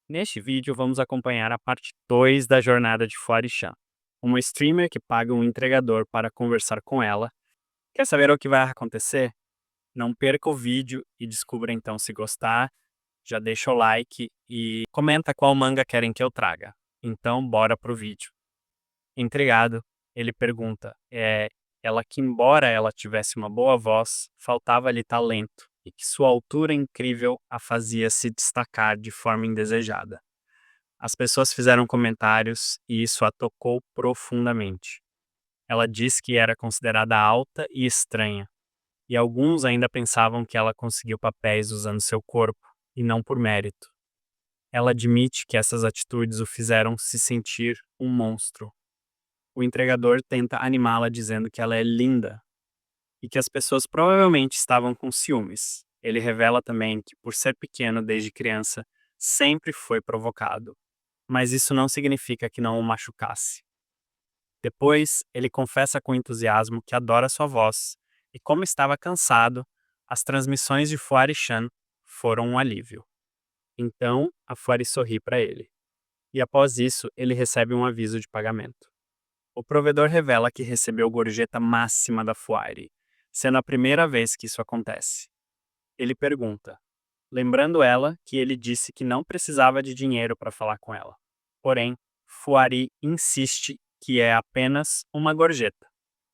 Neste vídeo, vamos acompanhar a parte 2 da jornada de Fuarishan, uma streamer que paga um entregador para conversar com ela. Quer saber o que vai acontecer? Não perca o vídeo e descubra então se gostar. Já deixa o like e comenta qual manga querem que eu traga. Então, bora pro vídeo. Intrigado, ele pergunta, ela que embora ela tivesse uma boa voz, faltava-lhe talento e que sua altura incrível a fazia se destacar de forma indesejada. As pessoas fizeram comentários e isso a tocou profundamente. Ela disse que era considerada alta e estranha, e alguns ainda pensavam que ela conseguiu papéis usando seu corpo, e não por mérito. Ela admite que essas atitudes o fizeram se sentir um monstro. O entregador tenta animá-la dizendo que ela é linda e que as pessoas provavelmente estavam com ciúmes. Ele revela também que, por ser pequeno desde criança, sempre foi provocado, mas isso não significa que não o machucasse. Depois, ele confessa com entusiasmo que adora sua voz, e como estava cansado, as transmissões de Fuarishan foram um alívio. Então, a Fuari sorri para ele. E após isso, ele recebe um aviso de pagamento. O provedor revela que recebeu gorjeta máxima da Fuari, sendo a primeira vez que isso acontece. Ele pergunta, lembrando ela que ele disse que não precisava de dinheiro para falar com ela. Porém, Fuari insiste que é apenas uma gorjeta,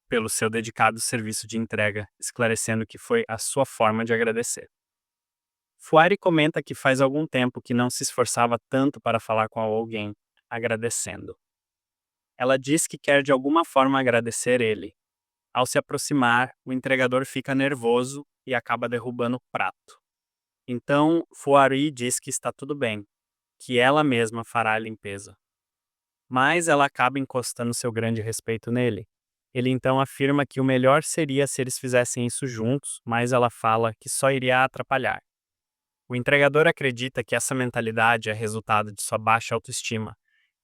pelo seu dedicado serviço de entrega, esclarecendo que foi a sua forma de agradecer. Fuari comenta que faz algum tempo que não se esforçava tanto para falar com alguém, agradecendo. Ela diz que quer de alguma forma agradecer ele. Ao se aproximar, o entregador fica nervoso e acaba derrubando o prato. Então, Fuari diz que está tudo bem, que ela mesma fará a limpeza. Mas ela acaba encostando seu grande respeito nele. Ele então afirma que o melhor seria se eles fizessem isso juntos, mas ela fala que só iria atrapalhar. O entregador acredita que essa mentalidade é resultado de sua baixa autoestima,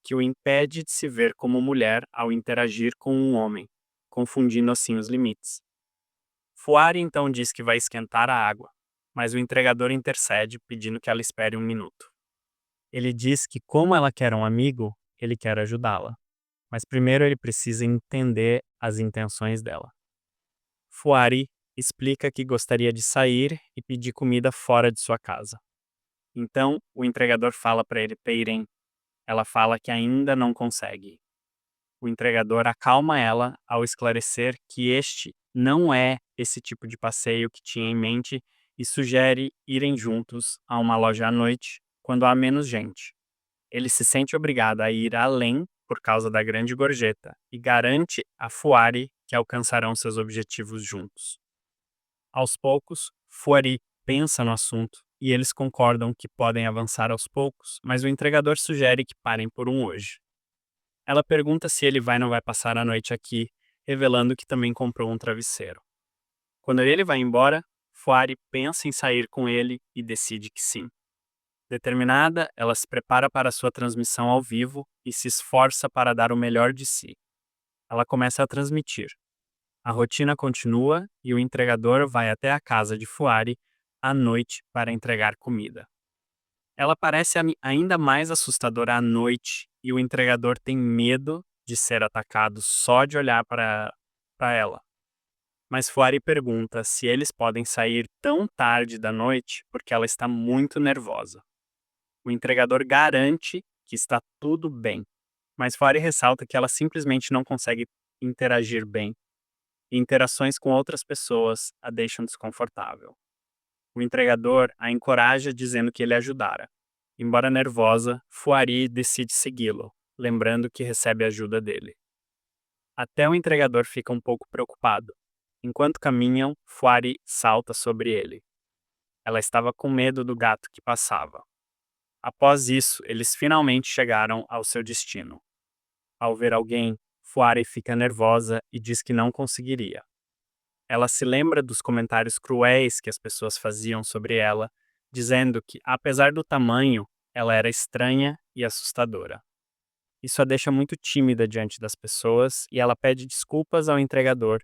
que o impede de se ver como mulher ao interagir com um homem, confundindo assim os limites. Fuari então diz que vai esquentar a água, mas o entregador intercede pedindo que ela espere um minuto. Ele diz que, como ela quer um amigo, ele quer ajudá-la, mas primeiro ele precisa entender as intenções dela. Fuari explica que gostaria de sair e pedir comida fora de sua casa. Então, o entregador fala para ele peirem. Ela fala que ainda não consegue. O entregador acalma ela ao esclarecer que este não é esse tipo de passeio que tinha em mente e sugere irem juntos a uma loja à noite, quando há menos gente. Ele se sente obrigado a ir além por causa da grande gorjeta e garante a Fuari que alcançarão seus objetivos juntos. Aos poucos, Fuari pensa no assunto e eles concordam que podem avançar aos poucos, mas o entregador sugere que parem por um hoje. Ela pergunta se ele vai ou não vai passar a noite aqui, revelando que também comprou um travesseiro. Quando ele vai embora, Fuari pensa em sair com ele e decide que sim. Determinada, ela se prepara para sua transmissão ao vivo e se esforça para dar o melhor de si. Ela começa a transmitir. A rotina continua e o entregador vai até a casa de Fuari à noite para entregar comida. Ela parece ainda mais assustadora à noite e o entregador tem medo de ser atacado só de olhar para ela. Mas Fuari pergunta se eles podem sair tão tarde da noite porque ela está muito nervosa. O entregador garante que está tudo bem, mas Fuari ressalta que ela simplesmente não consegue interagir bem e interações com outras pessoas a deixam desconfortável. O entregador a encoraja dizendo que ele ajudara. Embora nervosa, Fuari decide segui-lo, lembrando que recebe ajuda dele. Até o entregador fica um pouco preocupado. Enquanto caminham, Fuari salta sobre ele. Ela estava com medo do gato que passava. Após isso, eles finalmente chegaram ao seu destino. Ao ver alguém, Fuari fica nervosa e diz que não conseguiria. Ela se lembra dos comentários cruéis que as pessoas faziam sobre ela, dizendo que, apesar do tamanho, ela era estranha e assustadora. Isso a deixa muito tímida diante das pessoas e ela pede desculpas ao entregador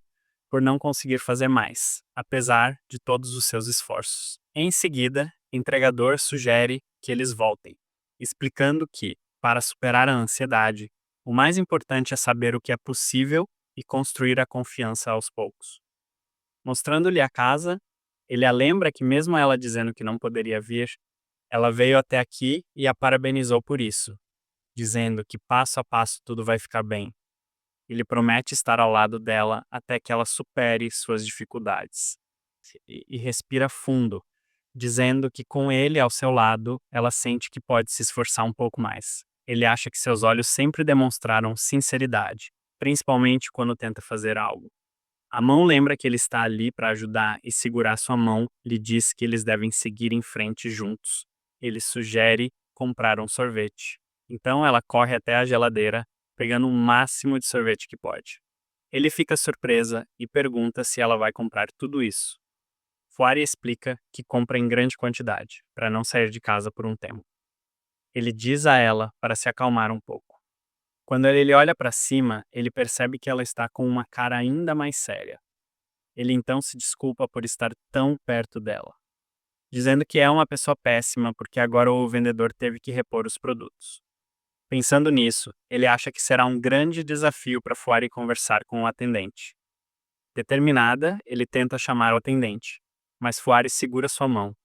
por não conseguir fazer mais, apesar de todos os seus esforços. Em seguida, o entregador sugere que eles voltem. explicando que, para superar a ansiedade, o mais importante é saber o que é possível e construir a confiança aos poucos. Mostrando-lhe a casa, ele a lembra que, mesmo ela dizendo que não poderia vir, ela veio até aqui e a parabenizou por isso, dizendo que passo a passo tudo vai ficar bem. Ele promete estar ao lado dela até que ela supere suas dificuldades. E respira fundo, dizendo que com ele ao seu lado, ela sente que pode se esforçar um pouco mais. Ele acha que seus olhos sempre demonstraram sinceridade, principalmente quando tenta fazer algo. A mão lembra que ele está ali para ajudar e segurar sua mão lhe diz que eles devem seguir em frente juntos. Ele sugere comprar um sorvete. Então ela corre até a geladeira, pegando o máximo de sorvete que pode. Ele fica surpresa e pergunta se ela vai comprar tudo isso. Fuari explica que compra em grande quantidade, para não sair de casa por um tempo. Ele diz a ela para se acalmar um pouco. Quando ele olha para cima, ele percebe que ela está com uma cara ainda mais séria. Ele então se desculpa por estar tão perto dela, dizendo que é uma pessoa péssima porque agora o vendedor teve que repor os produtos. Pensando nisso, ele acha que será um grande desafio para Fuari conversar com o atendente. Determinada, ele tenta chamar o atendente, mas Fuari segura sua mão,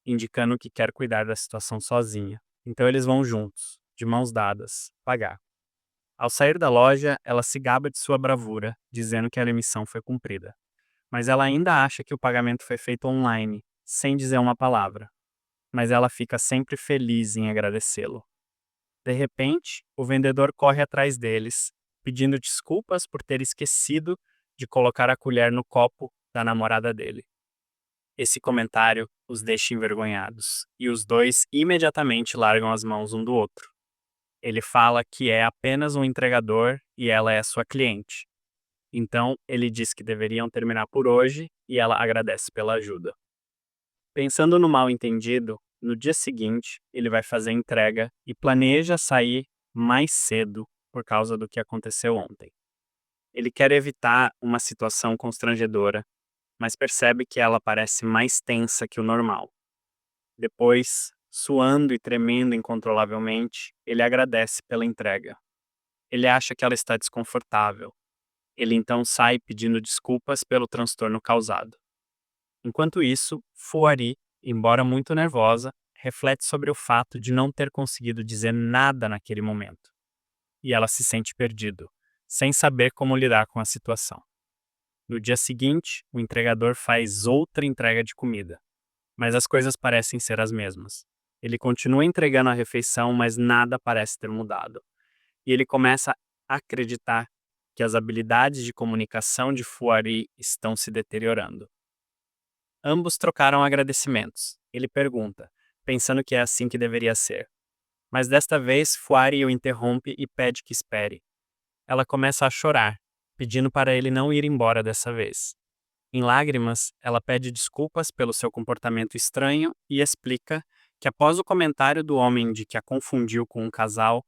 indicando que quer cuidar da situação sozinha. Então eles vão juntos, de mãos dadas, pagar. Ao sair da loja, ela se gaba de sua bravura, dizendo que a missão foi cumprida. Mas ela ainda acha que o pagamento foi feito online, sem dizer uma palavra. Mas ela fica sempre feliz em agradecê-lo. De repente, o vendedor corre atrás deles, pedindo desculpas por ter esquecido de colocar a colher no copo da namorada dele. Esse comentário os deixa envergonhados, e os dois imediatamente largam as mãos um do outro. Ele fala que é apenas um entregador e ela é sua cliente. Então, ele diz que deveriam terminar por hoje e ela agradece pela ajuda. Pensando no mal-entendido, no dia seguinte, ele vai fazer a entrega e planeja sair mais cedo por causa do que aconteceu ontem. Ele quer evitar uma situação constrangedora, mas percebe que ela parece mais tensa que o normal. Depois, suando e tremendo incontrolavelmente, ele agradece pela entrega. Ele acha que ela está desconfortável. Ele então sai pedindo desculpas pelo transtorno causado. Enquanto isso, Fuari, embora muito nervosa, reflete sobre o fato de não ter conseguido dizer nada naquele momento. E ela se sente perdido, sem saber como lidar com a situação. No dia seguinte, o entregador faz outra entrega de comida, mas as coisas parecem ser as mesmas. Ele continua entregando a refeição, mas nada parece ter mudado. E ele começa a acreditar que as habilidades de comunicação de Fuari estão se deteriorando. Ambos trocaram agradecimentos. Ele pergunta, pensando que é assim que deveria ser. Mas desta vez, Fuari o interrompe e pede que espere. Ela começa a chorar, pedindo para ele não ir embora dessa vez. Em lágrimas, ela pede desculpas pelo seu comportamento estranho e explica que após o comentário do homem de que a confundiu com um casal,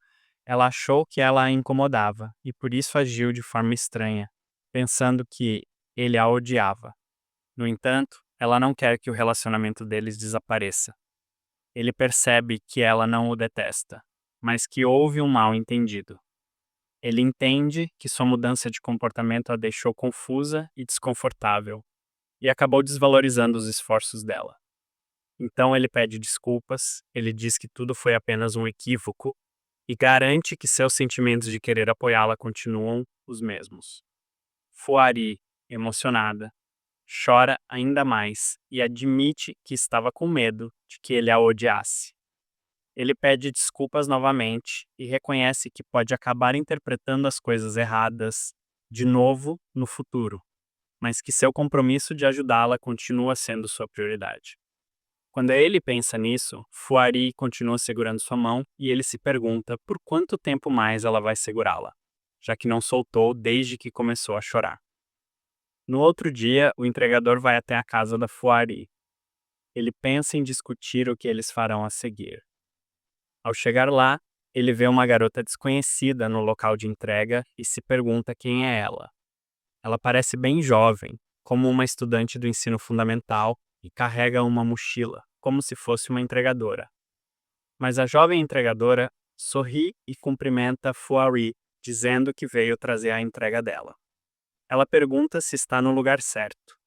ela achou que ela a incomodava e por isso agiu de forma estranha, pensando que ele a odiava. No entanto, ela não quer que o relacionamento deles desapareça. Ele percebe que ela não o detesta, mas que houve um mal-entendido. Ele entende que sua mudança de comportamento a deixou confusa e desconfortável, e acabou desvalorizando os esforços dela. Então ele pede desculpas, ele diz que tudo foi apenas um equívoco e garante que seus sentimentos de querer apoiá-la continuam os mesmos. Fuari, emocionada, chora ainda mais e admite que estava com medo de que ele a odiasse. Ele pede desculpas novamente e reconhece que pode acabar interpretando as coisas erradas de novo no futuro, mas que seu compromisso de ajudá-la continua sendo sua prioridade. Quando ele pensa nisso, Fuari continua segurando sua mão e ele se pergunta por quanto tempo mais ela vai segurá-la, já que não soltou desde que começou a chorar. No outro dia, o entregador vai até a casa da Fuari. Ele pensa em discutir o que eles farão a seguir. Ao chegar lá, ele vê uma garota desconhecida no local de entrega e se pergunta quem é ela. Ela parece bem jovem, como uma estudante do ensino fundamental, e carrega uma mochila, como se fosse uma entregadora. Mas a jovem entregadora sorri e cumprimenta Fuari, dizendo que veio trazer a entrega dela. Ela pergunta se está no lugar certo.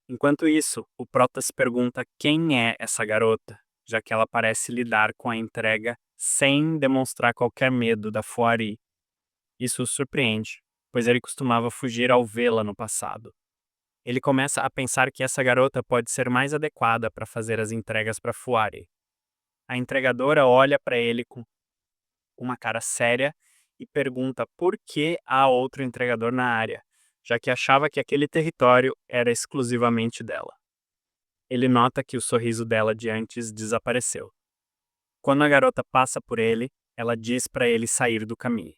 Enquanto isso, o Protas pergunta quem é essa garota, já que ela parece lidar com a entrega sem demonstrar qualquer medo da Fuari. Isso o surpreende, pois ele costumava fugir ao vê-la no passado. Ele começa a pensar que essa garota pode ser mais adequada para fazer as entregas para Fuari. A entregadora olha para ele com uma cara séria e pergunta por que há outro entregador na área, já que achava que aquele território era exclusivamente dela. Ele nota que o sorriso dela de antes desapareceu. Quando a garota passa por ele, ela diz para ele sair do caminho.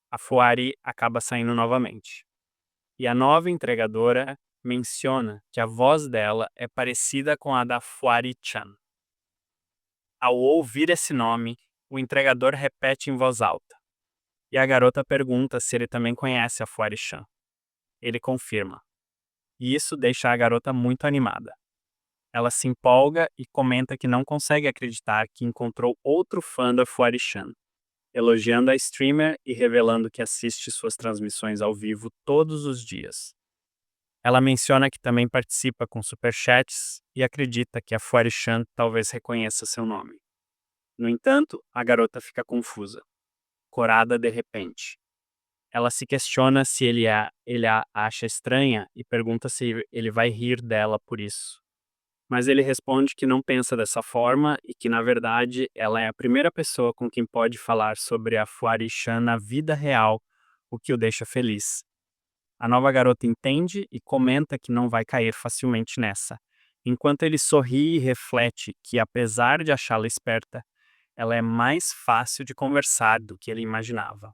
A Fuari acaba saindo novamente. E a nova entregadora menciona que a voz dela é parecida com a da Fuari-chan. Ao ouvir esse nome, o entregador repete em voz alta. E a garota pergunta se ele também conhece a Fuari-chan. Ele confirma. E isso deixa a garota muito animada. Ela se empolga e comenta que não consegue acreditar que encontrou outro fã da Fuari-chan, elogiando a streamer e revelando que assiste suas transmissões ao vivo todos os dias. Ela menciona que também participa com superchats e acredita que a Fuari-chan talvez reconheça seu nome. No entanto, a garota fica confusa, corada de repente. Ela se questiona se ele a acha estranha e pergunta se ele vai rir dela por isso. Mas ele responde que não pensa dessa forma e que, na verdade, ela é a primeira pessoa com quem pode falar sobre a Fuari-chan na vida real, o que o deixa feliz. A nova garota entende e comenta que não vai cair facilmente nessa, enquanto ele sorri e reflete que, apesar de achá-la esperta, ela é mais fácil de conversar do que ele imaginava.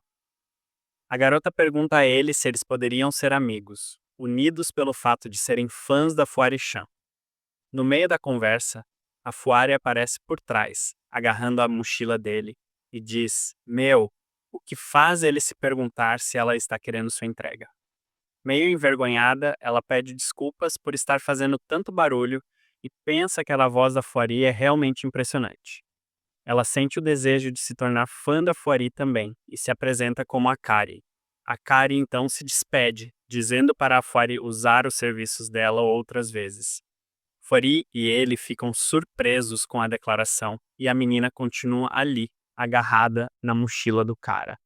A garota pergunta a ele se eles poderiam ser amigos, unidos pelo fato de serem fãs da Fuari-chan. No meio da conversa, a Fuari aparece por trás, agarrando a mochila dele, e diz: Meu, o que faz ele se perguntar se ela está querendo sua entrega? Meio envergonhada, ela pede desculpas por estar fazendo tanto barulho e pensa que a voz da Fuari é realmente impressionante. Ela sente o desejo de se tornar fã da Fuari também e se apresenta como a Kari. A Kari então se despede, dizendo para a Fuari usar os serviços dela outras vezes. Fuari e ele ficam surpresos com a declaração e a menina continua ali, agarrada na mochila do cara.